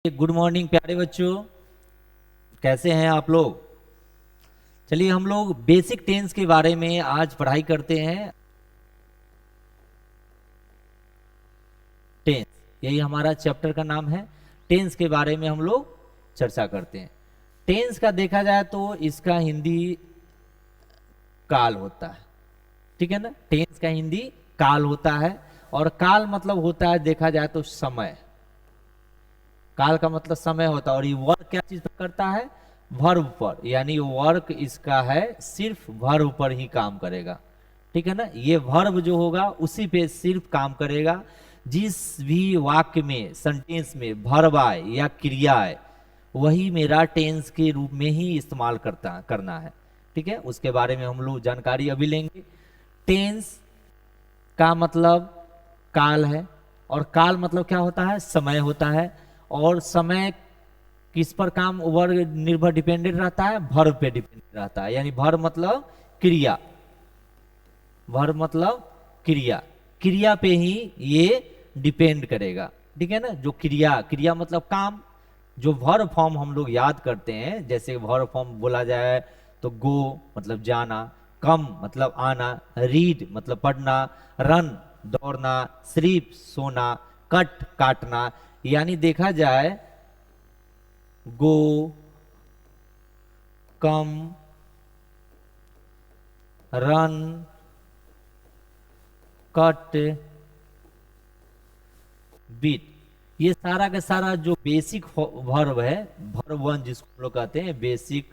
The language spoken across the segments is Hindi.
गुड मॉर्निंग प्यारे बच्चों, कैसे हैं आप लोग। चलिए हम लोग बेसिक टेंस के बारे में आज पढ़ाई करते हैं। टेंस, यही हमारा चैप्टर का नाम है। टेंस के बारे में हम लोग चर्चा करते हैं। टेंस का देखा जाए तो इसका हिंदी काल होता है, ठीक है ना। टेंस का हिंदी काल होता है, और काल मतलब होता है देखा जाए तो समय। काल का मतलब समय होता है, और ये वर्क क्या चीज पर करता है, वर्ब पर, यानी वर्क इसका है सिर्फ वर्ब पर ही काम करेगा, ठीक है ना। ये वर्ब जो होगा उसी पे सिर्फ काम करेगा। जिस भी वाक्य में, सेंटेंस में वर्ब आए या क्रिया आए, वही मेरा टेंस के रूप में ही इस्तेमाल करना है, ठीक है। उसके बारे में हम लोग जानकारी अभी लेंगे। टेंस का मतलब काल है, और काल मतलब क्या होता है, समय होता है। और समय किस पर काम वर्ग निर्भर डिपेंडेंट रहता है, वर्ब पे डिपेंडेंट रहता है। यानी वर्ब मतलब क्रिया, वर्ब मतलब क्रिया, क्रिया पे ही ये डिपेंड करेगा, ठीक है ना। जो क्रिया, क्रिया मतलब काम। जो वर्ब फॉर्म हम लोग याद करते हैं, जैसे वर्ब फॉर्म बोला जाए तो गो मतलब जाना, कम मतलब आना, रीड मतलब पढ़ना, रन दौड़ना, स्लीप सोना, कट काटना। यानी देखा जाए गो, कम, रन, कट, बीट, ये सारा का सारा जो बेसिक वर्ब है, वर्ब वन जिसको हम लोग कहते हैं, बेसिक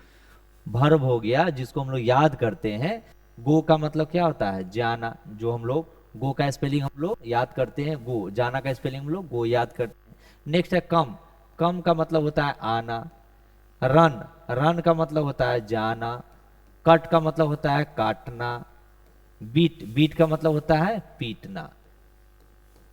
वर्ब हो गया जिसको हम लोग याद करते हैं। गो का मतलब क्या होता है, जाना। जो हम लोग गो का स्पेलिंग हम लोग याद करते हैं गो, जाना का स्पेलिंग हम लोग गो याद करते हैं। नेक्स्ट है कम, कम का मतलब होता है आना। रन, रन का मतलब होता है जाना। कट का मतलब होता है काटना। बीट, बीट का मतलब होता है पीटना।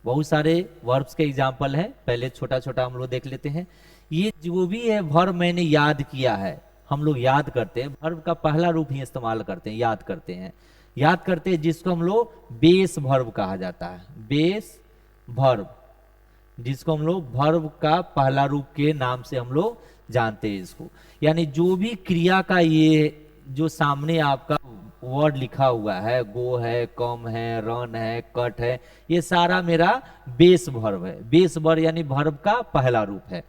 बहुत सारे वर्ब्स के एग्जाम्पल हैं, पहले छोटा छोटा हम लोग देख लेते हैं। ये जो भी है वर्ब मैंने याद किया है, हम लोग याद करते हैं, वर्ब का पहला रूप ही इस्तेमाल करते हैं, याद करते हैं। याद करते हैं जिसको हम लोग बेस वर्ब कहा जाता है, बेस वर्ब, जिसको हम लोग वर्ब का पहला रूप के नाम से हम लोग जानते हैं इसको। यानी जो भी क्रिया का ये जो सामने आपका वर्ड लिखा हुआ है, गो है, कम है, रन है, कट है, ये सारा मेरा बेस वर्ब है। बेस वर्ब यानी वर्ब का पहला रूप है,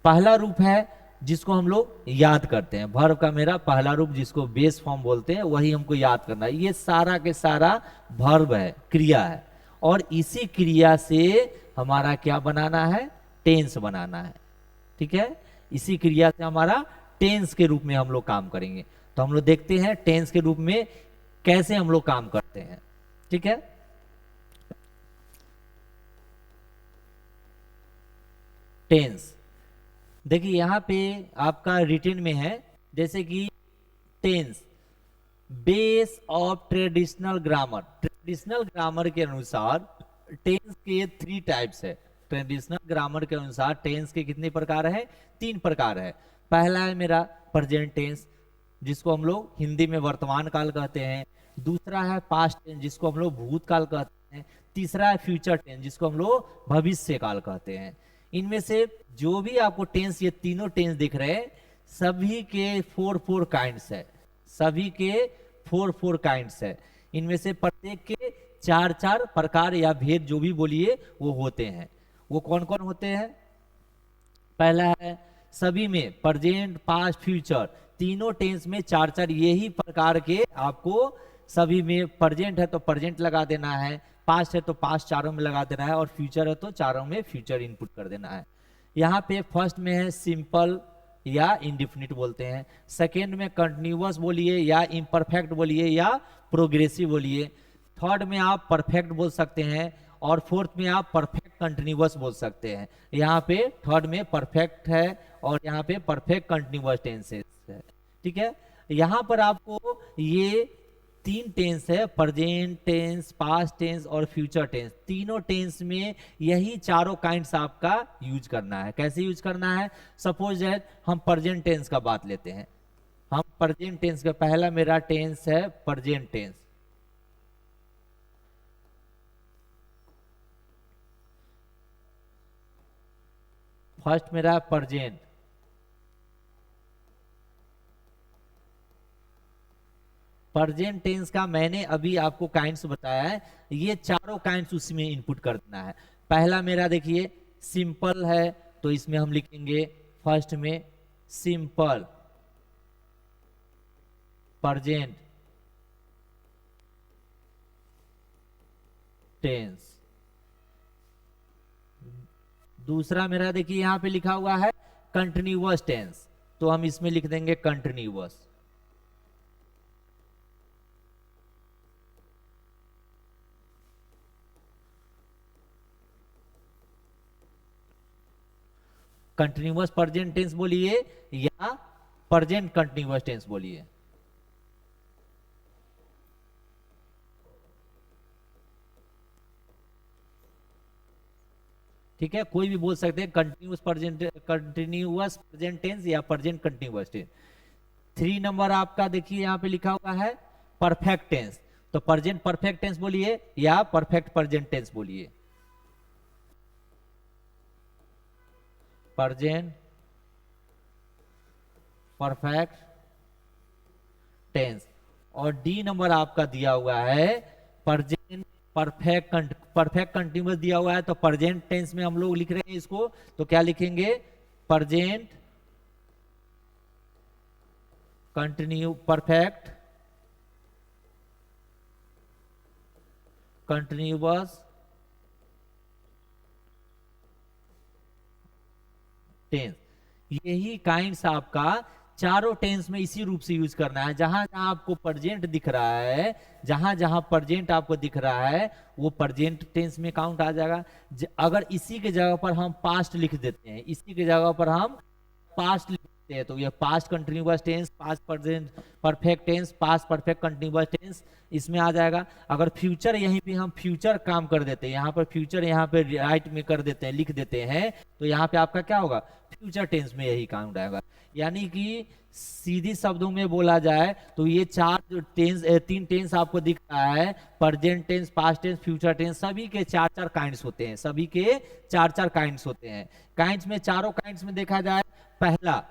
पहला रूप है जिसको हम लोग याद करते हैं। वर्ब का मेरा पहला रूप जिसको बेस फॉर्म बोलते हैं, वही हमको याद करना है। ये सारा के सारा वर्ब है, क्रिया है, और इसी क्रिया से हमारा क्या बनाना है, टेंस बनाना है, ठीक है। इसी क्रिया से हमारा टेंस के रूप में हम लोग काम करेंगे। तो हम लोग देखते हैं टेंस के रूप में कैसे हम लोग काम करते हैं, ठीक है। टेंस देखिए यहां पे आपका रिटन में है, जैसे कि tense base of traditional grammar. Traditional grammar के अनुसार टेंस के थ्री टाइप्स है। ट्रेडिशनल ग्रामर के अनुसार टेंस के कितने प्रकार है, तीन प्रकार है। पहला है मेरा प्रेजेंट टेंस, जिसको हम लोग हिंदी में वर्तमान काल कहते हैं। दूसरा है पास्ट टेंस, जिसको हम लोग भूतकाल कहते हैं। तीसरा है फ्यूचर टेंस, जिसको हम लोग भविष्य काल कहते हैं। इनमें से जो भी आपको टेंस, ये तीनों टेंस दिख रहे हैं, सभी के फोर फोर काइंड्स है, सभी के फोर फोर काइंड्स है। इनमें से प्रत्येक के चार चार प्रकार या भेद जो भी बोलिए वो होते हैं। वो कौन कौन होते हैं, पहला है सभी में प्रेजेंट पास्ट फ्यूचर, तीनों टेंस में चार चार यही प्रकार के आपको, सभी में प्रेजेंट है तो प्रेजेंट लगा देना है, पास्ट है तो पास्ट चारों में लगा देना है, और फ्यूचर है तो चारों में फ्यूचर इनपुट कर देना है। यहाँ पे फर्स्ट में है सिंपल या इंडिफिनिट बोलते हैं। सेकेंड में कंटिन्यूअस बोलिए या इम्परफेक्ट बोलिए या प्रोग्रेसिव बोलिए। थर्ड में आप परफेक्ट बोल सकते हैं, और फोर्थ में आप परफेक्ट कंटिन्यूअस बोल सकते हैं। यहाँ पे थर्ड में परफेक्ट है, और यहाँ पे परफेक्ट कंटिन्यूअस टेंसेस है, ठीक है। यहाँ पर आपको ये तीन टेंस है, प्रेजेंट टेंस, पास्ट टेंस और फ्यूचर टेंस। तीनों टेंस में यही चारों काइंड्स आपका यूज करना है। कैसे यूज करना है, सपोज दैट हम प्रेजेंट टेंस का बात लेते हैं। हम प्रेजेंट टेंस का पहला मेरा टेंस है प्रेजेंट टेंस। फर्स्ट मेरा प्रेजेंट, प्रेजेंट टेंस का मैंने अभी आपको काइंड्स बताया है, ये चारों काइंड्स उसमें इनपुट कर देना है। पहला मेरा देखिए सिंपल है, तो इसमें हम लिखेंगे फर्स्ट में सिंपल प्रेजेंट टेंस। दूसरा मेरा देखिए यहां पे लिखा हुआ है कंटिन्यूअस टेंस, तो हम इसमें लिख देंगे कंटिन्यूअस। कंटिन्यूअस प्रेजेंट टेंस बोलिए या प्रेजेंट कंटिन्यूअस टेंस बोलिए। ठीक है, कोई भी बोल सकते हैं कंटिन्यूअस प्रेजेंट टेंस या प्रेजेंट कंटिन्यूअस टेंस। 3 नंबर आपका देखिए यहां पे लिखा हुआ है परफेक्ट टेंस, तो प्रेजेंट परफेक्ट टेंस बोलिए या परफेक्ट प्रेजेंट टेंस बोलिए। Present perfect tense. और डी नंबर आपका दिया हुआ है प्रेजेंट परफेक्ट कंटिन्यूअस दिया हुआ है, तो प्रेजेंट टेंस में हम लोग लिख रहे हैं इसको, तो क्या लिखेंगे present continue perfect continuous tense. यही काइंड्स आपका चारों टेंस में इसी रूप से यूज करना है। जहां जहां आपको प्रेजेंट दिख रहा है, जहां जहां प्रेजेंट आपको दिख रहा है वो प्रेजेंट टेंस में काउंट आ जाएगा। अगर इसी के जगह पर हम पास्ट लिख देते हैं, इसी के जगह पर हम पास्ट लिख देते हैं, तो ये past continuous tense, past present perfect tense, past perfect continuous tense इसमें आ जाएगा। अगर फ्यूचर यहीं पे हम फ्यूचर काम कर देते हैं, यहाँ पर फ्यूचर यहाँ पे राइट में कर देते हैं, लिख देते हैं, तो यहाँ पे आपका क्या होगा फ्यूचर टेंस में यही काउंट आएगा। यानी कि सीधी शब्दों में बोला जाए तो ये चार जो टेंस 3 टेंस आपको दिख रहा है, present tense, past tense, future tense, सभी के 4-4 काइंड्स होते हैं, सभी के 4-4 काइंड्स होते हैं। काइंड्स में चारों काइंड्स में देखा जाए, पहला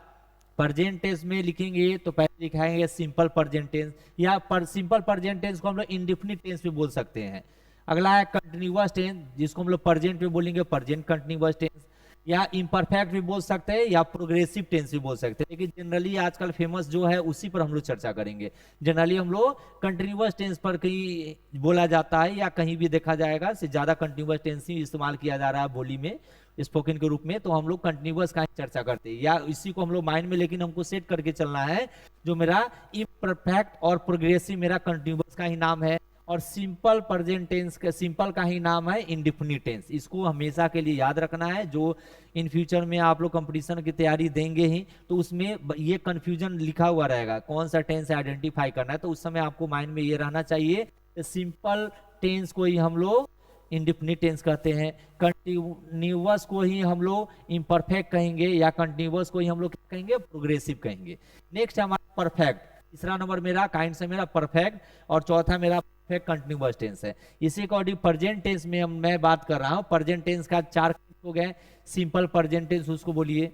प्रेजेंट टेंस में लिखेंगे तो पहले लिखाएंगे सिंपल प्रेजेंट टेंस, या सिंपल प्रेजेंट टेंस को हम लोग इंडेफिनिट टेंस में बोल सकते हैं। अगला है कंटिन्यूअस टेंस, जिसको हम लोग प्रेजेंट में बोलेंगे प्रेजेंट कंटिन्यूअस टेंस, या इम्परफेक्ट भी बोल सकते हैं या प्रोग्रेसिव टेंस भी बोल सकते हैं। लेकिन जनरली आजकल फेमस जो है उसी पर हम लोग चर्चा करेंगे। जनरली हम लोग कंटिन्यूअस टेंस पर कहीं बोला जाता है या कहीं भी देखा जाएगा से ज्यादा कंटिन्यूअस टेंस ही इस्तेमाल किया जा रहा है बोली में, स्पोकन के रूप में, तो हम लोग कंटिन्यूअस का ही चर्चा करते हैं या इसी को हम लोग माइंड में, लेकिन हमको सेट करके चलना है जो मेरा इम्परफेक्ट और प्रोग्रेसिव मेरा कंटिन्यूअस का ही नाम है, और सिंपल प्रेजेंट टेंस का सिंपल का ही नाम है इंडेफिनिट टेंस। इसको हमेशा के लिए याद रखना है, जो इन फ्यूचर में आप लोग कंपटीशन की तैयारी देंगे ही तो उसमें ये कंफ्यूजन लिखा हुआ रहेगा कौन सा टेंस आइडेंटिफाई करना है, तो उस समय आपको माइंड में ये रहना चाहिए सिंपल टेंस को ही हम लोग इंडेफिनिट टेंस कहते हैं, कंटिन्यूअस को ही हम लोग इम्परफेक्ट कहेंगे, या कंटिन्यूअस को ही हम लोग कहेंगे प्रोग्रेसिव कहेंगे। नेक्स्ट हमारा परफेक्ट, तीसरा नंबर मेरा काइंड से मेरा परफेक्ट, और चौथा मेरा परफेक्ट कंटिन्यूअस टेंस है। इसी अकॉर्डिंग प्रेजेंट टेंस में मैं बात कर रहा हूं। प्रेजेंट टेंस का 4 हो गए, सिंपल प्रेजेंट टेंस उसको बोलिए,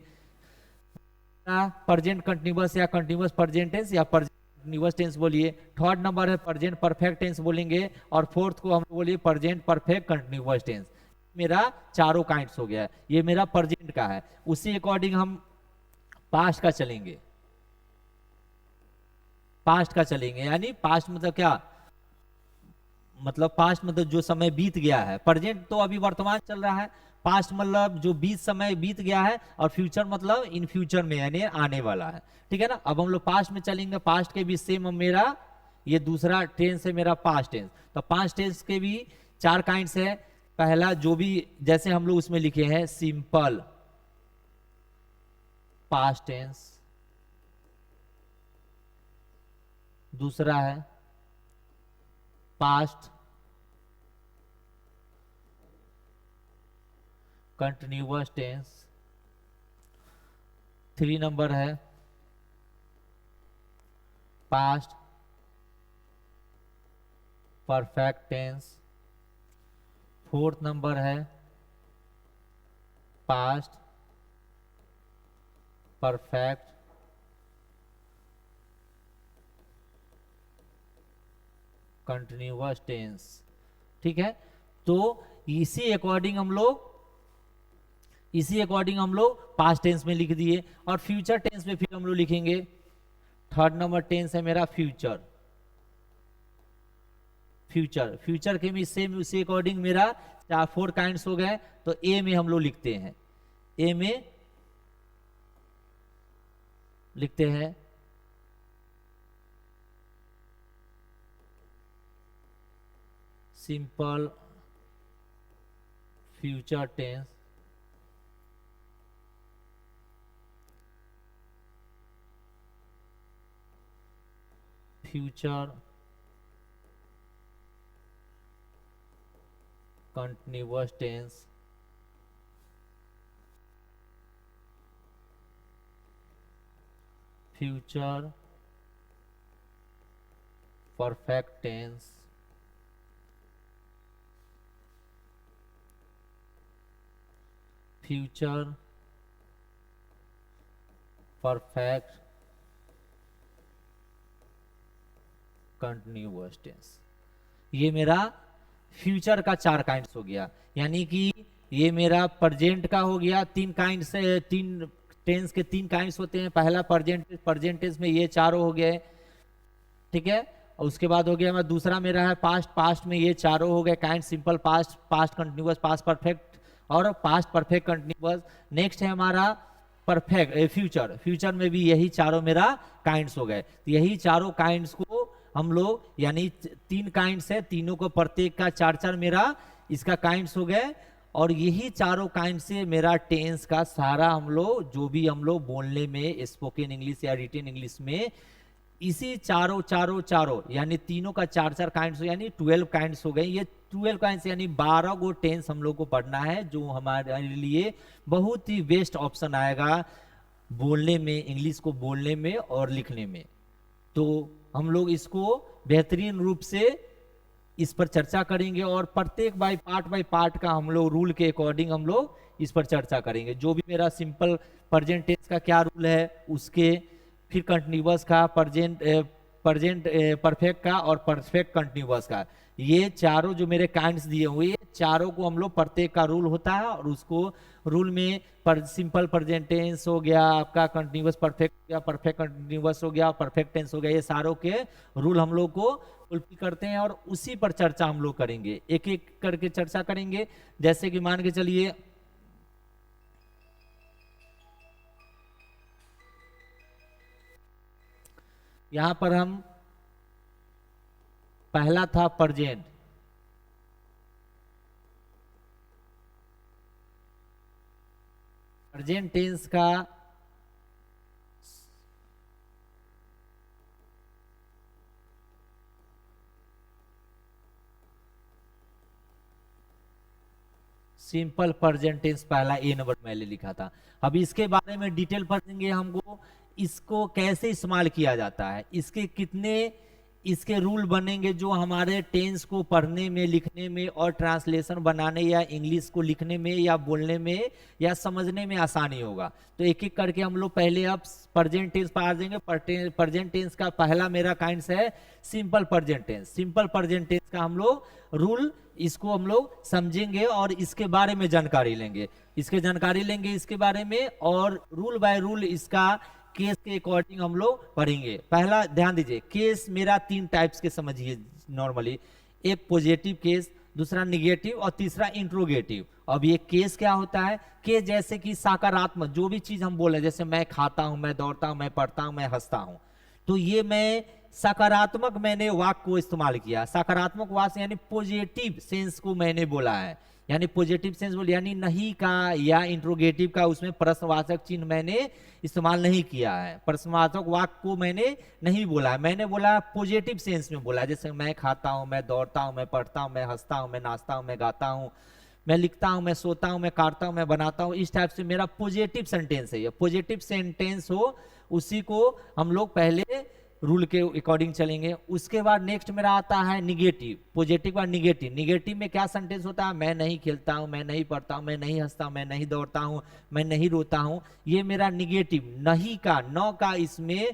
प्रेजेंट कंटिन्यूअस या कंटिन्यूअस प्रेजेंट टेंस या कंटिन्यूअस टेंस बोलिए। थर्ड नंबर है प्रेजेंट परफेक्ट टेंस बोलेंगे, और फोर्थ को हम बोलिए प्रेजेंट परफेक्ट कंटिन्यूअस टेंस। मेरा चारों काइंड्स हो गया, ये मेरा प्रेजेंट का है। उसी अकॉर्डिंग हम पास्ट का चलेंगे, पास्ट का चलेंगे, यानी पास्ट मतलब क्या, मतलब पास्ट मतलब जो समय बीत गया है, प्रेजेंट तो अभी वर्तमान चल रहा है, पास्ट मतलब जो समय बीत गया है, और फ्यूचर मतलब इन फ्यूचर में यानी आने वाला है। ठीक है ना, अब हम लोग पास्ट में चलेंगे। पास्ट के भी सेम मेरा ये दूसरा टेंस है मेरा पास्ट टेंस, तो पास्ट टेंस के भी 4 काइंड्स है। पहला जो भी जैसे हम लोग उसमें लिखे हैं सिंपल पास्ट टेंस, दूसरा है पास्ट कंटिन्यूअस टेंस, 3 नंबर है past perfect tense, 4th number है पास्ट परफेक्ट कंटिन्यूअस टेंस। ठीक है, तो इसी अकॉर्डिंग हम लोग पास्ट टेंस में लिख दिए, और फ्यूचर टेंस में फिर हम लोग लिखेंगे। थर्ड नंबर टेंस है मेरा फ्यूचर। फ्यूचर के में सेम उसी अकॉर्डिंग मेरा 4 काइंड्स हो गए। तो ए में हम लोग लिखते हैं, ए में लिखते हैं simple future tense, future continuous tense, future perfect tense, future perfect continuous tense. ये मेरा फ्यूचर का 4 काइंड्स हो गया, यानी कि ये मेरा प्रेजेंट का हो गया। 3 काइंड्स, 3 टेंस के 3 काइंड्स होते हैं। पहला प्रेजेंट टेंस में ये चारों हो गए। ठीक है, और उसके बाद हो गया मैं दूसरा मेरा है पास्ट में ये चारों हो गए kind, simple past, past continuous, past perfect और पास्ट परफेक्ट कंटिन्यूअस। नेक्स्ट है हमारा परफेक्ट फ्यूचर में भी यही चारों मेरा काइंड्स हो गए। तो यही चारों काइंड्स को हम लोग, यानी 3 काइंड्स है, तीनों को प्रत्येक का 4 मेरा इसका काइंड्स हो गए, और यही चारों काइंड से मेरा टेंस का सारा हम लोग जो भी हम लोग बोलने में स्पोकन इंग्लिश या रिटन इंग्लिश में इसी चारों यानी तीनों का 4 काइंड्स, यानी 12 काइंड्स हो गए। ये 12 काइंड्स यानी 12 गो टेंस हम लोग को पढ़ना है, जो हमारे लिए बहुत ही बेस्ट ऑप्शन आएगा बोलने में, इंग्लिश को बोलने में और लिखने में। तो हम लोग इसको बेहतरीन रूप से इस पर चर्चा करेंगे, और प्रत्येक बाय पार्ट का हम लोग रूल के अकॉर्डिंग हम लोग इस पर चर्चा करेंगे। जो भी मेरा सिंपल प्रेजेंट टेंस का क्या रूल है उसके, फिर कंटिन्यूअस का, प्रेजेंट परफेक्ट का और परफेक्ट कंटिन्यूअस का, ये चारों जो मेरे काइंड्स दिए हुए, चारों को हम लोग प्रत्येक का रूल होता है, और उसको रूल में सिंपल प्रेजेंट टेंस हो गया, आपका कंटिन्यूअस परफेक्ट हो गया, परफेक्ट कंटिन्यूअस हो गया, परफेक्ट टेंस हो गया, ये सारों के रूल हम लोग को फुलफिल करते हैं, और उसी पर चर्चा हम लोग करेंगे, एक एक करके चर्चा करेंगे। जैसे कि मान के चलिए यहां पर हम पहला था प्रेजेंट, प्रेजेंट टेंस का सिंपल प्रेजेंट टेंस पहला ए नंबर मैंने लिखा था। अभी इसके बारे में डिटेल पढ़ेंगे, हमको इसको कैसे इस्तेमाल किया जाता है, इसके कितने इसके रूल बनेंगे जो हमारे टेंस को पढ़ने में, लिखने में और ट्रांसलेशन बनाने या इंग्लिश को लिखने में या बोलने में या समझने में आसानी होगा। तो एक एक करके हम लोग पहले अब प्रेजेंट टेंस पर आ जाएंगे। प्रेजेंट टेंस का पहला मेरा काइंड्स है simple present tense. Simple present tense का हम लोग रूल, इसको हम लोग समझेंगे और इसके बारे में जानकारी लेंगे, इसके बारे में, और रूल बाय रूल इसका केस के अकॉर्डिंग हम लोग पढ़ेंगे। पहला ध्यान दीजिए, केस मेरा 3 टाइप्स के समझिए नॉर्मली, एक पॉजिटिव केस, दूसरा निगेटिव और तीसरा इंट्रोगेटिव। अब ये केस क्या होता है, केस जैसे कि सकारात्मक जो भी चीज हम बोले, जैसे मैं खाता हूं, मैं दौड़ता हूं, मैं पढ़ता हूं, मैं हंसता हूं, तो ये मैं सकारात्मक मैंने वाक्य को इस्तेमाल किया, सकारात्मक वाक्य यानी पॉजिटिव सेंस को मैंने बोला है, यानी पॉजिटिव सेंस बोल, यानी नहीं का या इंट्रोगेटिव का उसमें प्रश्नवाचक चिन्ह मैंने इस्तेमाल नहीं किया है, प्रश्नवाचक वाक्य को मैंने नहीं बोला है, मैंने बोला पॉजिटिव सेंस में बोला, जैसे मैं खाता हूं, मैं दौड़ता हूं, मैं पढ़ता हूं, मैं हंसता हूं, मैं नाचता हूं, मैं गाता हूं, मैं लिखता हूं, मैं सोता हूं, मैं काटता हूं, मैं बनाता हूं, इस टाइप से मेरा पॉजिटिव सेंटेंस है। ये पॉजिटिव सेंटेंस हो उसी को हम लोग पहले रूल के अकॉर्डिंग चलेंगे। उसके बाद नेक्स्ट मेरा आता है निगेटिव, पॉजिटिव का निगेटिव। निगेटिव में क्या सेंटेंस होता है, मैं नहीं खेलता हूं, मैं नहीं पढ़ता हूं, मैं नहीं हंसता हूं, मैं नहीं दौड़ता हूं, मैं नहीं रोता हूं। ये मेरा निगेटिव, नहीं का, न का इसमें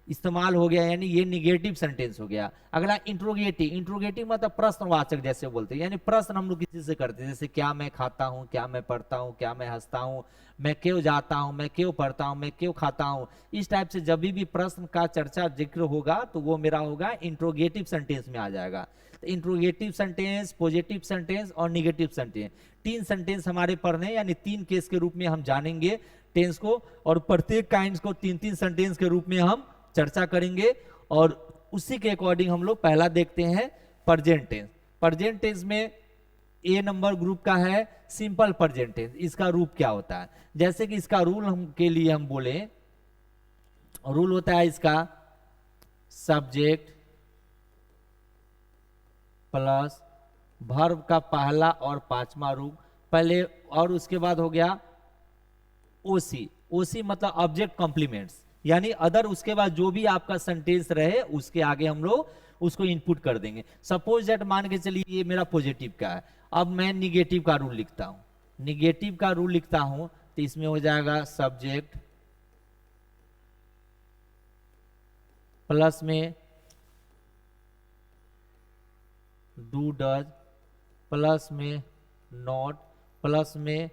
इस्तेमाल हो गया, यानी ये निगेटिव सेंटेंस हो गया। अगला इंट्रोगेटिव। इंट्रोगेटिव मतलब प्रश्नवाचक जैसे बोलते हैं, यानी प्रश्न हम लोग किसी से करते हैं, जैसे क्या मैं खाता हूं, क्या मैं पढ़ता हूं, क्या मैं हंसता हूं, मैं क्यों जाता हूं, मैं क्यों पढ़ता हूं, मैं क्यों खाता हूं। इस टाइप से जब भी प्रश्न का चर्चा जिक्र होगा तो वो मेरा होगा इंट्रोगेटिव सेंटेंस में आ जाएगा। तो इंट्रोगेटिव सेंटेंस, पॉजिटिव सेंटेंस और निगेटिव सेंटेंस, तीन सेंटेंस हमारे पढ़ने, यानी तीन केस के रूप में हम जानेंगे टेंस को, और प्रत्येक काइंड को तीन तीन सेंटेंस के रूप में हम चर्चा करेंगे। और उसी के अकॉर्डिंग हम लोग पहला देखते हैं प्रेजेंट टेंस। प्रेजेंट टेंस में ए नंबर ग्रुप का है सिंपल प्रेजेंट टेंस। इसका रूप क्या होता है, जैसे कि इसका रूल हम के लिए हम बोले, रूल होता है इसका सब्जेक्ट प्लस वर्ब का पहला और पांचवा रूप पहले, और उसके बाद हो गया ओसी। ओसी मतलब ऑब्जेक्ट कॉम्प्लीमेंट्स, यानी अदर, उसके बाद जो भी आपका सेंटेंस रहे उसके आगे हम लोग उसको इनपुट कर देंगे। सपोज दैट मान के चलिए ये मेरा पॉजिटिव का है, अब मैं निगेटिव का रूल लिखता हूं। निगेटिव का रूल लिखता हूं तो इसमें हो जाएगा सब्जेक्ट प्लस में डू डज प्लस में नॉट प्लस में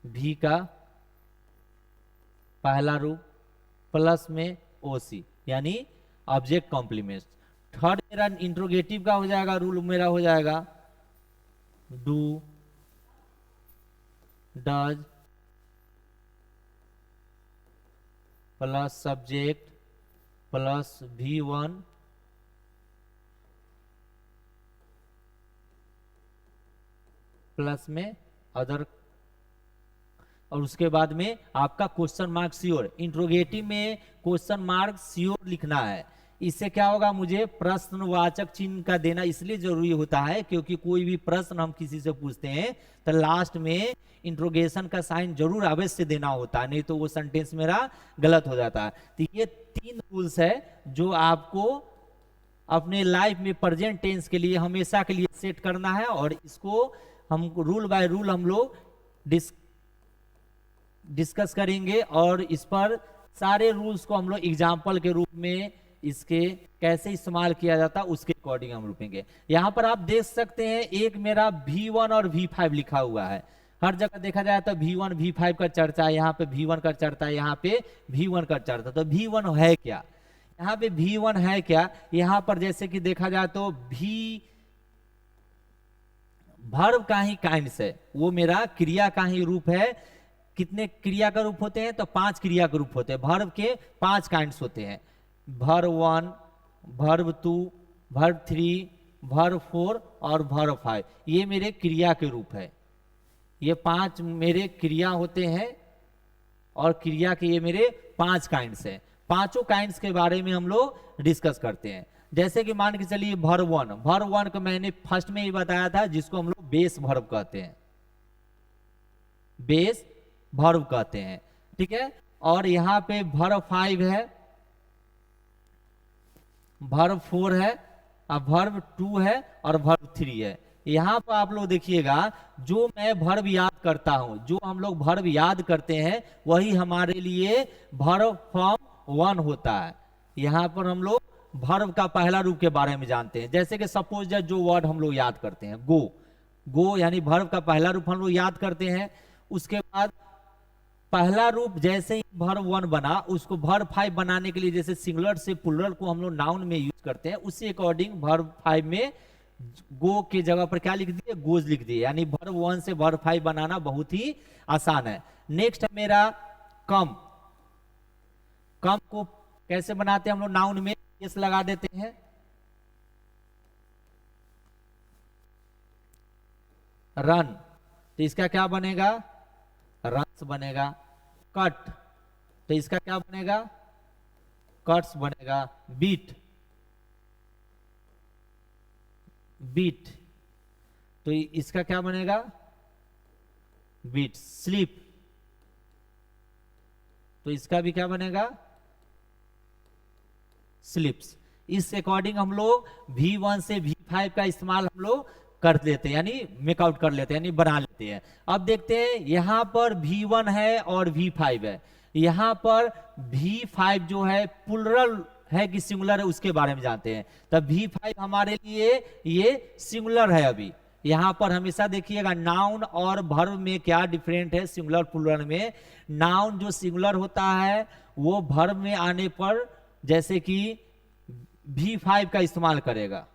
भी का पहला रूप प्लस में ओसी, यानी ऑब्जेक्ट कॉम्प्लीमेंट्स। थर्ड मेरा इंट्रोगेटिव का हो जाएगा, रूल मेरा हो जाएगा do does plus subject plus V1 plus में अदर, और उसके बाद में आपका क्वेश्चन मार्क श्योर। इंट्रोगेटिव में क्वेश्चन मार्क श्योर लिखना है। इससे क्या होगा, मुझे प्रश्नवाचक चिन्ह का देना इसलिए जरूरी होता है क्योंकि कोई भी प्रश्न हम किसी से पूछते हैं तो लास्ट में इंट्रोगेशन का साइन जरूर अवश्य देना होता है, नहीं तो वो सेंटेंस मेरा गलत हो जाता है। तो ये तीन रूल्स है जो आपको अपने लाइफ में प्रेजेंट टेंस के लिए हमेशा के लिए सेट करना है, और इसको हम रूल बाय रूल हम लोग डिस्कस करेंगे, और इस पर सारे रूल्स को हम लोग एग्जाम्पल के रूप में इसके कैसे इस्तेमाल किया जाता है उसके अकॉर्डिंग हम रुकेंगे। यहां पर आप देख सकते हैं एक मेरा V1 और V5 लिखा हुआ है। हर जगह देखा जाए तो V1 V5 का चर्चा है, यहाँ पे V1 का चर्चा है, यहाँ पे V1 का चर्चा। तो V1 है क्या, यहाँ पे V1 है क्या, यहाँ पर जैसे कि देखा जाए तो भी वर्ब का ही काइंड्स है, वो मेरा क्रिया का ही रूप है। कितने क्रिया का रूप होते हैं, तो 5 क्रिया का रूप होते हैं। वर्ब के 5 काइंड्स होते हैं, वर्ब 1, वर्ब 2, वर्ब 3, वर्ब 4 और वर्ब 5। ये मेरे क्रिया के रूप है। ये 5 मेरे क्रिया होते हैं, और क्रिया के ये मेरे 5 काइंड्स हैं। पांचों काइंड्स के बारे में हम लोग डिस्कस करते हैं। जैसे कि मान के चलिए वर्ब 1, वर्ब 1 को मैंने फर्स्ट में ही बताया था, जिसको हम लोग बेस वर्ब कहते हैं, बेस वर्ब कहते हैं, ठीक है। और यहां पे वर्ब 5 है, वर्ब 4 है, अब वर्ब 2 है और वर्ब 3 है। यहां पर आप लोग देखिएगा, जो मैं वर्ब याद करता हूं, जो हम लोग वर्ब याद करते हैं वही हमारे लिए वर्ब फॉर्म 1 होता है। यहां पर हम लोग वर्ब का पहला रूप के बारे में जानते हैं। जैसे कि सपोज दैट जो वर्ड हम लोग याद करते हैं, गो, गो यानी वर्ब का पहला रूप हम लोग याद करते हैं। उसके बाद पहला रूप जैसे ही वर्ब 1 बना, उसको वर्ब 5 बनाने के लिए जैसे सिंगुलर से प्लुरल को हम लोग नाउन में यूज करते हैं, उसी अकॉर्डिंग वर्ब 5 में गो की जगह पर क्या लिख दिए, गोज लिख दिए। यानी वर्ब 1 से वर्ब 5 बनाना बहुत ही आसान है। नेक्स्ट है मेरा कम। कम को कैसे बनाते हैं हम लोग, नाउन में एस लगा देते हैं। रन, तो इसका क्या बनेगा, रन्स बनेगा। कट, तो इसका क्या बनेगा, कट्स बनेगा। बीट, बीट, तो इसका क्या बनेगा, बीट। स्लीप, तो इसका भी क्या बनेगा, स्लिप्स। इस अकॉर्डिंग हम लोग V1 से V5 का इस्तेमाल हम लोग कर लेते हैं, यानी मेकआउट कर लेते हैं, यानी बना लेते हैं। अब देखते हैं यहां पर V1 है और V5 है। यहां पर V5 जो है प्लुरल है कि सिंगुलर है उसके बारे में जानते हैं। तब V5 हमारे लिए ये सिंगुलर है। अभी यहां पर हमेशा देखिएगा नाउन और वर्ब में क्या डिफरेंट है सिंगुलर प्लुरल में। नाउन जो सिंगुलर होता है वो वर्ब में आने पर जैसे कि V5 का इस्तेमाल करेगा,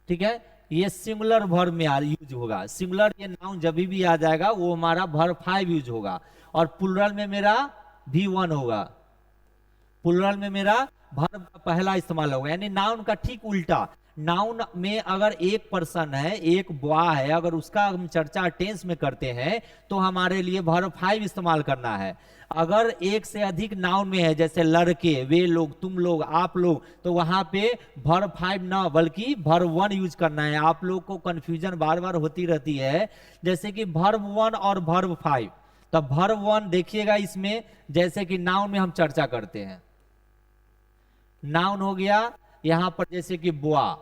ठीक है। ये सिंगुलर वर्ब में यूज होगा। सिंगुलर ये नाउन जब भी आ जाएगा वो हमारा वर्ब 5 यूज होगा। और प्लुरल में मेरा V1 होगा। प्लुरल में मेरा वर्ब का पहला इस्तेमाल होगा, यानी नाउन का ठीक उल्टा। नाउन में अगर एक पर्सन है, एक बॉय है, अगर उसका हम चर्चा टेंस में करते हैं तो हमारे लिए वर्ब 5 इस्तेमाल करना है। अगर एक से अधिक नाउन में है, जैसे लड़के, वे लोग, तुम लोग, आप लोग, तो वहां पे वर्ब 5 ना बल्कि वर्ब 1 यूज करना है। आप लोग को कंफ्यूजन बार बार होती रहती है, जैसे कि वर्ब 1 और वर्ब 5। तब वर्ब 1 देखिएगा इसमें, जैसे कि नाउन में हम चर्चा करते हैं। नाउन हो गया यहां पर जैसे कि बुआ,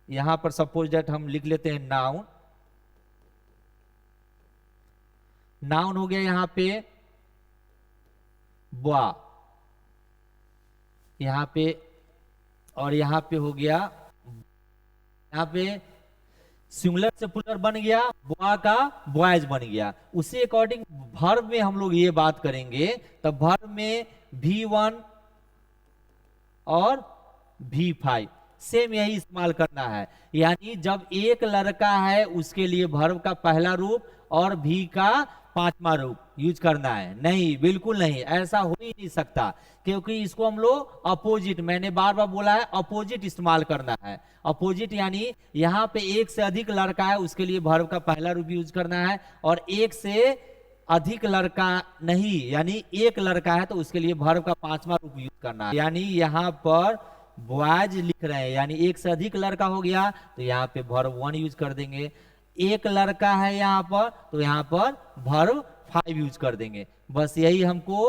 यहां पर सपोज दैट हम लिख लेते हैं नाउन। नाउन हो गया यहां पे बुआ, यहां पे, और यहां पे हो गया, यहां पे सिंगुलर से प्लुरल बन गया, बुआ का बॉयज बन गया। उसी अकॉर्डिंग वर्ब में हम लोग ये बात करेंगे। तब वर्ब में V1 और V5 सेम यही इस्तेमाल करना है। यानी जब एक लड़का है उसके लिए वर्ब का पहला रूप और भी का पांचवा रूप यूज करना है। नहीं, बिल्कुल नहीं, ऐसा हो ही नहीं सकता, क्योंकि इसको हम लोग अपोजिट, मैंने बार बार बोला है अपोजिट इस्तेमाल करना है। अपोजिट यानी यहाँ पे एक से अधिक लड़का है उसके लिए वर्ब का पहला रूप यूज करना है, और एक से अधिक लड़का नहीं, यानी एक लड़का है तो उसके लिए वर्ब का पांचवा रूप यूज करना है। यानी यहाँ पर बॉयज लिख रहे हैं, यानी एक से अधिक लड़का हो गया तो यहाँ पे वर्ब 1 यूज कर देंगे। एक लड़का है यहाँ पर तो यहाँ पर वर्ब 5 यूज कर देंगे। बस यही हमको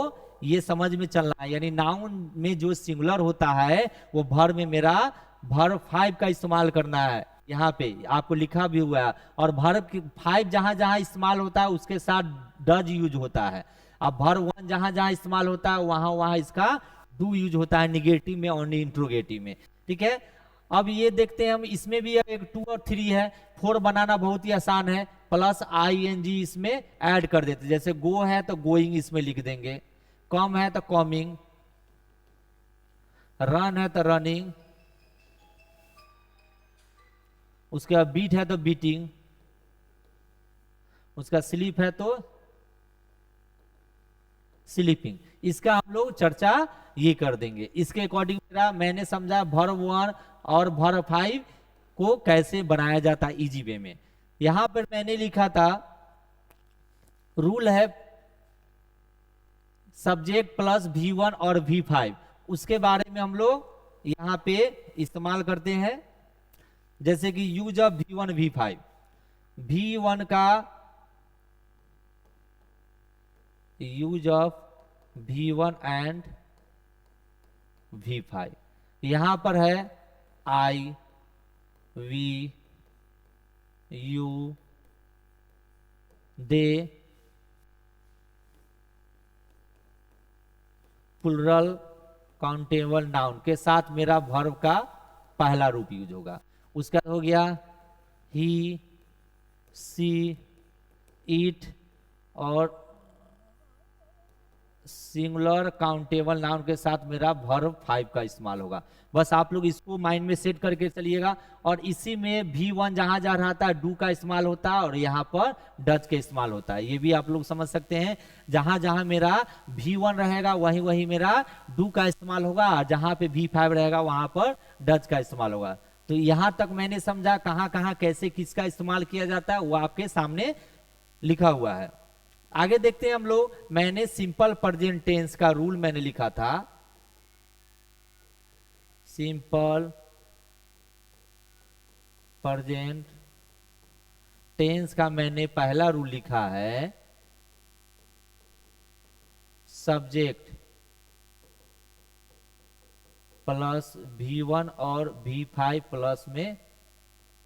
ये समझ में चलना है। यानी नाउन में जो सिंगुलर होता है वो वर्ब में मेरा वर्ब 5 का इस्तेमाल करना है। यहाँ पे आपको लिखा भी हुआ है। और वर्ब 5 जहां जहां इस्तेमाल होता है उसके साथ डज यूज होता है। अब वर्ब 1 जहां जहां इस्तेमाल होता है वहां वहां इसका डू यूज होता है, निगेटिव में और इंट्रोगेटिव में, ठीक है। अब ये देखते हैं हम, इसमें भी एक 2 और 3 है। 4 बनाना बहुत ही आसान है, प्लस ING इसमें ऐड कर देते। जैसे गो है तो गोइंग इसमें लिख देंगे, कम है तो कमिंग, रन है तो रनिंग, उसका बीट है तो बीटिंग, उसका स्लीप है तो स्लीपिंग। इसका हम लोग चर्चा ये कर देंगे। इसके अकॉर्डिंग मेरा मैंने समझा वर्ब 1 और वर्ब 5 को कैसे बनाया जाता है इजी वे में। यहां पर मैंने लिखा था रूल है सब्जेक्ट प्लस V1 और V5, उसके बारे में हम लोग यहां पे इस्तेमाल करते हैं। जैसे कि use of V1 V5, V1 का use of V1 and V5 यहां पर है I, V, you, they, plural countable noun के साथ मेरा वर्ब का पहला रूप यूज होगा। उसका हो गया ही, सी, इट, और सिंगुलर काउंटेबल नाउन के साथ मेरा वर्ब 5 का इस्तेमाल होगा। बस आप लोग इसको माइंड में सेट करके चलिएगा। और इसी में V1 जहां जहां रहता है डू का इस्तेमाल होता है और यहाँ पर डच का इस्तेमाल होता है। ये भी आप लोग समझ सकते हैं, जहां जहां मेरा V1 रहेगा वहीं वहीं मेरा डू का इस्तेमाल होगा, जहां पे V5 रहेगा वहां पर डच का इस्तेमाल होगा। तो यहां तक मैंने समझा कहां कहां कैसे किसका इस्तेमाल किया जाता है वो आपके सामने लिखा हुआ है। आगे देखते हैं हम लोग। मैंने सिंपल प्रेजेंट टेंस का रूल मैंने लिखा था, सिंपल प्रेजेंट टेंस का मैंने पहला रूल लिखा है, सब्जेक्ट प्लस V1 और V5 प्लस में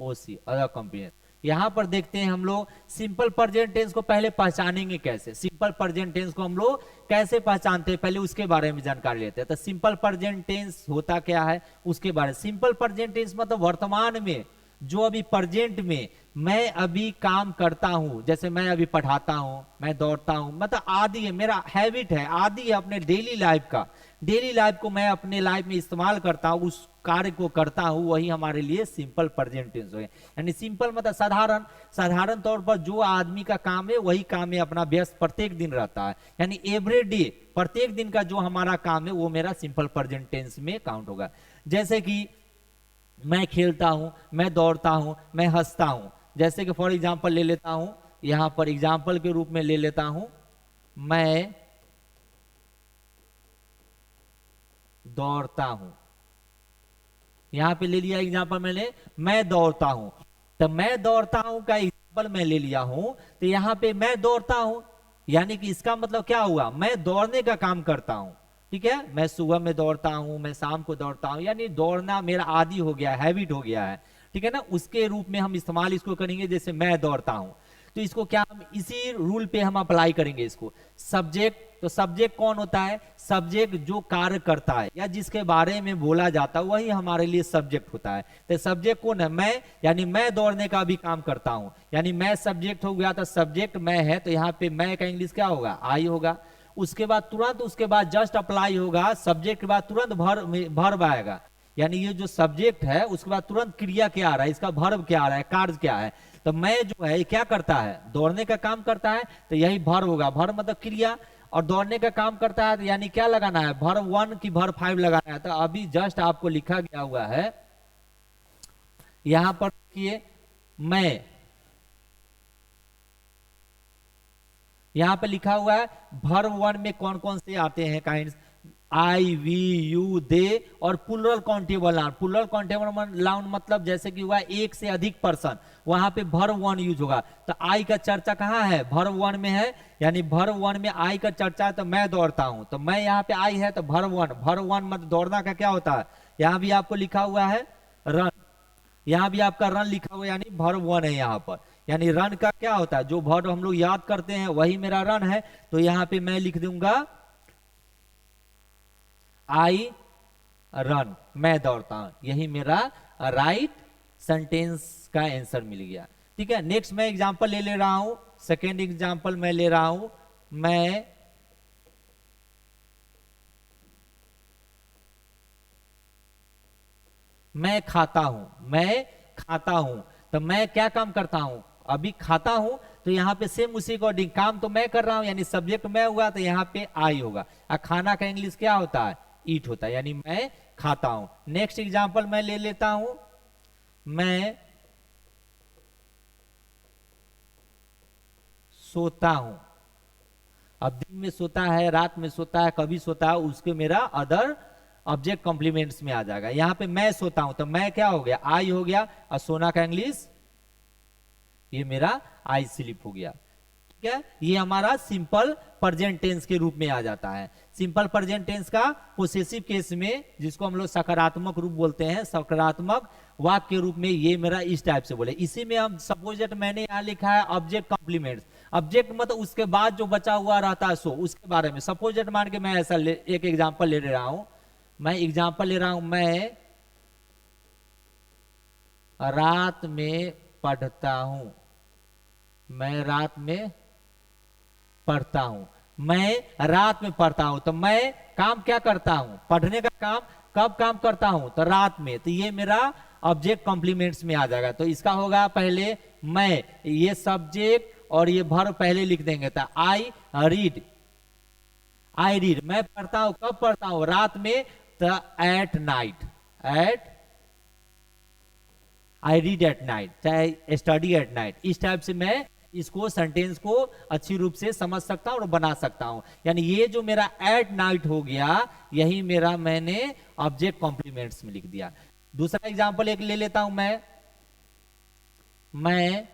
OC अदर कंपोनेंट। यहां पर देखते हैं हम लोग सिंपल प्रेजेंट टेंस को पहले पहचानेंगे कैसे। सिंपल प्रेजेंट टेंस को हम लोग कैसे पहचानते हैं, पहले उसके बारे में जानकारी लेते हैं। तो सिंपल प्रेजेंट टेंस होता क्या है उसके बारे में। सिंपल प्रेजेंट टेंस मतलब वर्तमान में, जो अभी प्रेजेंट में मैं अभी काम करता हूं, जैसे मैं अभी पढ़ाता हूं, मैं दौड़ता हूं, मतलब आदि है, मेरा हैबिट है, आदि है अपने डेली लाइफ का। डेली लाइफ को मैं अपने लाइफ में इस्तेमाल करता हूं, उस कार्य को करता हूं, वही हमारे लिए सिंपल प्रेजेंट टेंस है। यानी सिंपल मतलब साधारण, साधारण तौर पर जो आदमी का काम है वही काम में अपना व्यस्त प्रत्येक दिन रहता है। यानी एवरीडे, प्रत्येक दिन का जो हमारा काम है वो मेरा सिंपल प्रेजेंट टेंस में काउंट होगा। जैसे कि मैं खेलता हूं, मैं दौड़ता हूं, मैं हंसता हूं। जैसे कि फॉर एग्जांपल ले लेता हूं, यहां पर एग्जांपल के रूप में ले लेता हूं, मैं दौड़ता हूं। यहां पे ले लिया एग्जांपल मैंने, मैं दौड़ता हूं। तो मैं दौड़ता हूं का एग्जांपल मैं ले लिया हूं, तो यहां पे मैं दौड़ता हूं, यानी कि इसका मतलब क्या हुआ, मैं दौड़ने का काम करता हूं। ठीक है, मैं सुबह में दौड़ता हूं, मैं शाम को दौड़ता हूं, यानी दौड़ना मेरा आदी हो गया है, हैबिट हो गया है। ठीक है ना, उसके रूप में हम इस्तेमाल इसको करेंगे। जैसे मैं दौड़ता हूं, तो इसको क्या हम इसी रूल पे हम अप्लाई करेंगे इसको। सब्जेक्ट, तो सब्जेक्ट कौन होता है, सब्जेक्ट जो कार्य करता है या जिसके बारे में बोला जाता है वही हमारे लिए सब्जेक्ट होता है। तो सब्जेक्ट कौन है, मैं, यानी मैं दौड़ने का भी काम करता हूं, यानी मैं सब्जेक्ट हो गया। तो सब्जेक्ट मैं है, तो यहाँ पे मैं का इंग्लिश क्या होगा, आई होगा। उसके बाद तुरंत, उसके बाद जस्ट अप्लाई होगा, सब्जेक्ट के बाद तुरंत भर्ब आएगा। यानी ये जो सब्जेक्ट है उसके बाद तुरंत क्रिया क्या आ रहा है, इसका भर्ब क्या आ रहा है, कार्य क्या है। तो मैं जो है क्या करता है, दौड़ने का काम करता है, तो यही भर्ब होगा। भर्ब मतलब क्रिया, और दौड़ने का काम करता है, तो यानी क्या लगाना है, भर्ब 1 की भर्ब 5 लगाना है। तो अभी जस्ट आपको लिखा गया हुआ है यहां पर, देखिए मैं, यहां पे लिखा हुआ है भर्ब 1 में कौन कौन से आते हैं kinds, I, we, you, they और plural countable noun. Plural countable noun मतलब जैसे कि हुआ एक से अधिक पर्सन, वहां पे भर्ब 1 यूज होगा। तो आई का चर्चा कहां है, भर्ब 1 में है, यानी भर्ब 1 में आई का चर्चा है। तो मैं दौड़ता हूं, तो मैं यहाँ पे आई है, तो भर्ब 1, भर्ब 1 मतलब दौड़ना का क्या होता है, यहां भी आपको लिखा हुआ है रन, यहां भी आपका रन लिखा हुआ है, यानी भर्ब 1 है यहाँ पर। यानी रन का क्या होता है, जो भर्ब हम लोग याद करते हैं वही मेरा रन है। तो यहाँ पे मैं लिख दूंगा आई रन, मैं दौड़ता हूं, यही मेरा राइट सेंटेंस का आंसर मिल गया। ठीक है, नेक्स्ट मैं एग्जांपल ले रहा हूं, सेकेंड एग्जांपल मैं ले रहा हूं, मैं खाता हूं, मैं खाता हूं। तो मैं क्या काम करता हूं, अभी खाता हूं, तो यहां पे सेम उसी अकॉर्डिंग काम तो मैं कर रहा हूं, यानी सब्जेक्ट मैं हुआ, तो यहां पे आई होगा। और खाना का इंग्लिश क्या होता है, ईट होता है, यानी मैं खाता हूं। नेक्स्ट एग्जांपल मैं ले लेता हूं, मैं सोता हूं। अब दिन में सोता है, रात में सोता है, कभी सोता है, उसके मेरा अदर ऑब्जेक्ट कॉम्प्लीमेंट्स में आ जाएगा। यहां पे मैं सोता हूं, तो मैं क्या हो गया, आई हो गया, और सोना का इंग्लिश ये मेरा आई स्लीप हो गया। ठीक है, ये हमारा सिंपल प्रेजेंट टेंस के रूप में आ जाता है। सिंपल प्रेजेंट टेंस का पोसेसिव केस में, जिसको हम लोग सकारात्मक रूप बोलते हैं, सकारात्मक वाक्य के रूप में, ये मेरा इस टाइप से बोले। इसी में हम सपोज मैंने यहां लिखा है ऑब्जेक्ट कॉम्प्लीमेंट्स। ऑब्जेक्ट मतलब उसके बाद जो बचा हुआ रहता है सो उसके बारे में। सपोज मान के मैं ऐसा एक एग्जाम्पल ले रहा हूं, मैं एग्जाम्पल ले रहा हूं, मैं रात में पढ़ता हूं, मैं रात में पढ़ता हूं, मैं रात में पढ़ता हूं। तो मैं काम क्या करता हूं, पढ़ने का काम कब काम करता हूं, तो रात में। तो ये मेरा ऑब्जेक्ट कॉम्प्लीमेंट्स में आ जाएगा। तो इसका होगा पहले मैं, ये सब्जेक्ट और ये वर्ब पहले लिख देंगे। तो आई रीड, आई रीड, मैं पढ़ता हूं, कब पढ़ता हूं, रात में। तो at night, at I read at night, चाहे स्टडी एट नाइट। इस टाइप से मैं इसको सेंटेंस को अच्छी रूप से समझ सकता हूं और बना सकता हूं। यानी ये जो मेरा एट नाइट हो गया, यही मेरा मैंने ऑब्जेक्ट कॉम्प्लीमेंट्स में लिख दिया। दूसरा एग्जांपल एक ले लेता हूं, मैं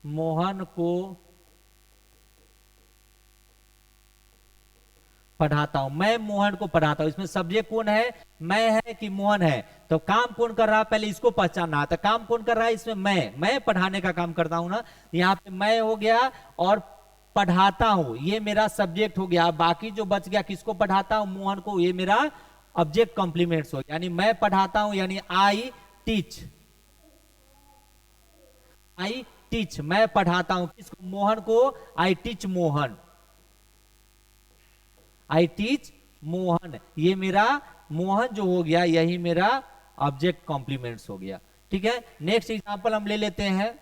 मोहन को पढ़ाता हूं, मैं मोहन को पढ़ाता हूं। इसमें सब्जेक्ट कौन है, मैं है कि मोहन है? तो काम कौन कर रहा है पहले इसको पहचानना है। तो काम कौन कर रहा है इसमें, मैं पढ़ाने का काम करता हूं ना। यहाँ पे मैं हो गया और पढ़ाता हूं, ये मेरा सब्जेक्ट हो गया। बाकी जो बच गया किसको पढ़ाता हूं, मोहन को, ये मेरा ऑब्जेक्ट कॉम्प्लीमेंट्स हो गया। यानी मैं पढ़ाता हूं यानी आई टीच, आई टीच, मैं पढ़ाता हूं किसको, मोहन को। I teach Mohan, I teach Mohan, ये मेरा मोहन जो हो गया यही मेरा ऑब्जेक्ट कॉम्प्लीमेंट्स हो गया। ठीक है, नेक्स्ट एग्जांपल हम ले लेते हैं।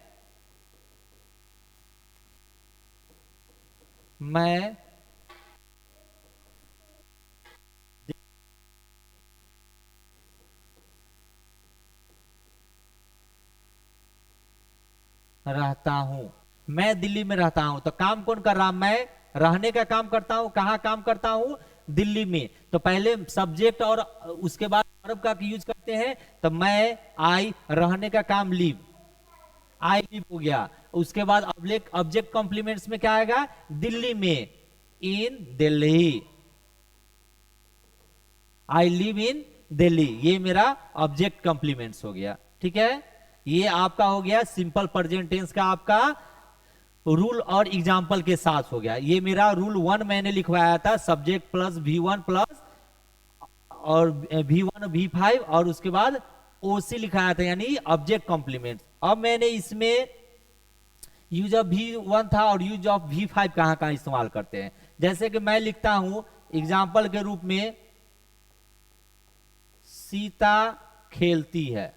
मैं रहता हूं, मैं दिल्ली में रहता हूं। तो काम कौन कर रहा, मैं रहने का काम करता हूं। कहां काम करता हूं, दिल्ली में। तो पहले सब्जेक्ट और उसके बाद वर्ब का यूज करते हैं। तो मैं आई, रहने का काम लीव, आई लिव हो गया। उसके बाद ऑब्जेक्ट कॉम्प्लीमेंट्स में क्या आएगा, दिल्ली में, in Delhi, I live in Delhi, ये मेरा ऑब्जेक्ट कॉम्प्लीमेंट्स हो गया। ठीक है, ये आपका हो गया सिंपल प्रेजेंट टेंस का आपका रूल और एग्जाम्पल के साथ हो गया। ये मेरा रूल 1 मैंने लिखवाया था, सब्जेक्ट प्लस V1 प्लस और V1 V5 और उसके बाद OC लिखाया था यानी ऑब्जेक्ट कॉम्प्लीमेंट। अब मैंने इसमें यूज ऑफ V1 था और यूज ऑफ V5 कहां कहां इस्तेमाल करते हैं। जैसे कि मैं लिखता हूं एग्जाम्पल के रूप में, सीता खेलती है,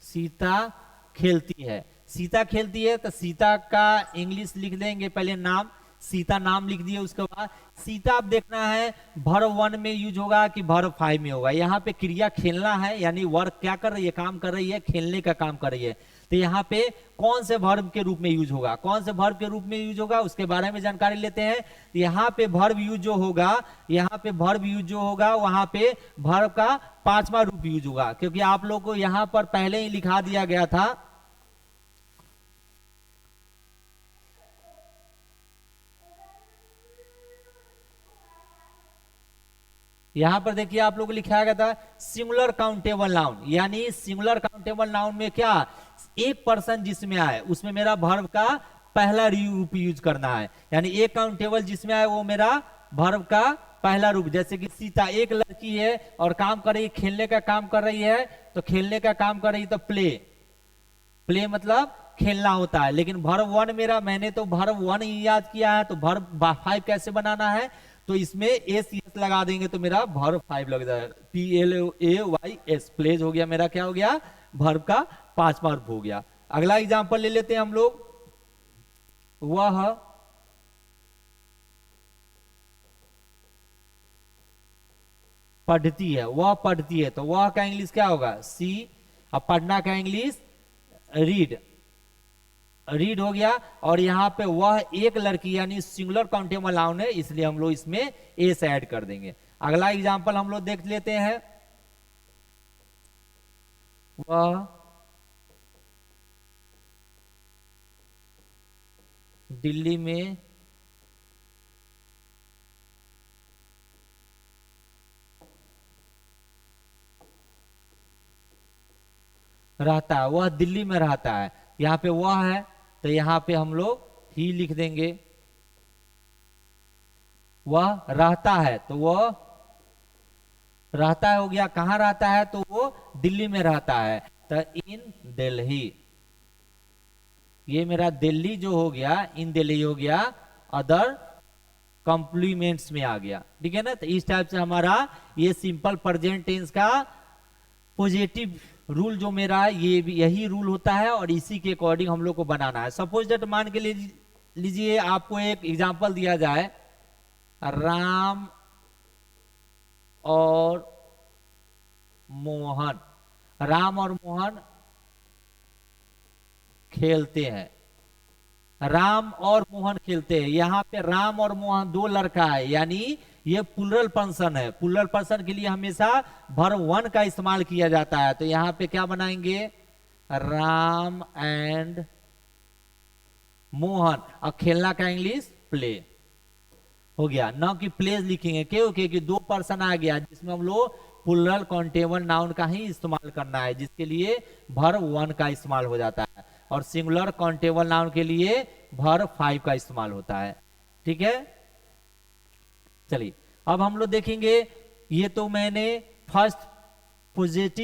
सीता खेलती है, सीता खेलती है। तो सीता का इंग्लिश लिख देंगे पहले नाम, सीता नाम लिख दिए। उसके बाद सीता आप देखना है वर्ब 1 में यूज होगा कि वर्ब 5 में होगा। यहाँ पे क्रिया खेलना है यानी वर्क क्या कर रही है, काम कर रही है, खेलने का काम कर रही है। तो यहाँ पे कौन से वर्ब के रूप में यूज होगा, कौन से वर्ब के रूप में यूज होगा उसके बारे में जानकारी लेते हैं। यहाँ पे वर्ब यूज जो होगा, यहाँ पे वर्ब यूज जो होगा वहां पे वर्ब का 5वां रूप यूज होगा। क्योंकि आप लोग को यहाँ पर पहले ही लिखा दिया गया था, यहां पर देखिए आप लोग को लिखा गया था सिंगुलर काउंटेबल नाउन। यानी सिंगुलर काउंटेबल नाउन में क्या, एक पर्सन जिसमें आए उसमें मेरा वर्ब का पहला रूप यूज करना है। यानी एक काउंटेबल जिसमें आए वो मेरा वर्ब का पहला रूप। जैसे कि सीता एक लड़की है और काम कर रही है, खेलने का काम कर रही है। तो खेलने का काम कर रही है तो प्ले, प्ले मतलब खेलना होता है। लेकिन वर्ब 1 मेरा, मैंने तो वर्ब 1 ही याद किया है। तो वर्ब 5 कैसे बनाना है, तो इसमें एस लगा देंगे तो मेरा वर्ब 5 लग जाएगा, PLAYS, प्लेज हो गया मेरा, क्या हो गया, वर्ब का 5वां रूप हो गया। अगला एग्जांपल ले लेते हैं हम लोग, वह पढ़ती है, वह पढ़ती है। तो वह का इंग्लिश क्या होगा, सी। अब पढ़ना का इंग्लिश रीड, रीड हो गया। और यहां पे वह एक लड़की यानी सिंगुलर काउंटेबल नाउन है, इसलिए हम लोग इसमें एस ऐड कर देंगे। अगला एग्जांपल हम लोग देख लेते हैं, वह दिल्ली में रहता है, वह दिल्ली में रहता है। यहां पे वह है तो यहां पे हम लोग ही लिख देंगे। वह रहता है तो वह रहता है हो गया, कहां रहता है तो वो दिल्ली में रहता है। तो इन दिल्ली, ये मेरा दिल्ली जो हो गया, इन दिल्ली हो गया, अदर कॉम्प्लीमेंट्स में आ गया। ठीक है ना। तो इस टाइप से हमारा ये सिंपल प्रेजेंट टेंस का पॉजिटिव रूल जो मेरा है ये भी यही रूल होता है और इसी के अकॉर्डिंग हम लोग को बनाना है। सपोज दैट मान के लीजिए आपको एक एग्जांपल दिया जाए, राम और मोहन, राम और मोहन खेलते हैं, राम और मोहन खेलते हैं। यहां पे राम और मोहन दो लड़का है, यानी ये प्लूरल पर्सन है। प्लूरल पर्सन के लिए हमेशा वर्ब 1 का इस्तेमाल किया जाता है। तो यहां पे क्या बनाएंगे, राम एंड मोहन, और खेलना का इंग्लिश प्ले हो गया। ना कि प्लेज लिखेंगे क्यों, क्योंकि दो पर्सन आ गया जिसमें हम लोग प्लूरल काउंटेबल नाउन का ही इस्तेमाल करना है, जिसके लिए वर्ब वन का इस्तेमाल हो जाता है, और सिंगुलर काउंटेबल नाउन के लिए वर्ब फाइव का इस्तेमाल होता है। ठीक है, चलिए अब हम लोग देखेंगे, ये तो मैंने फर्स्ट पॉजिटिव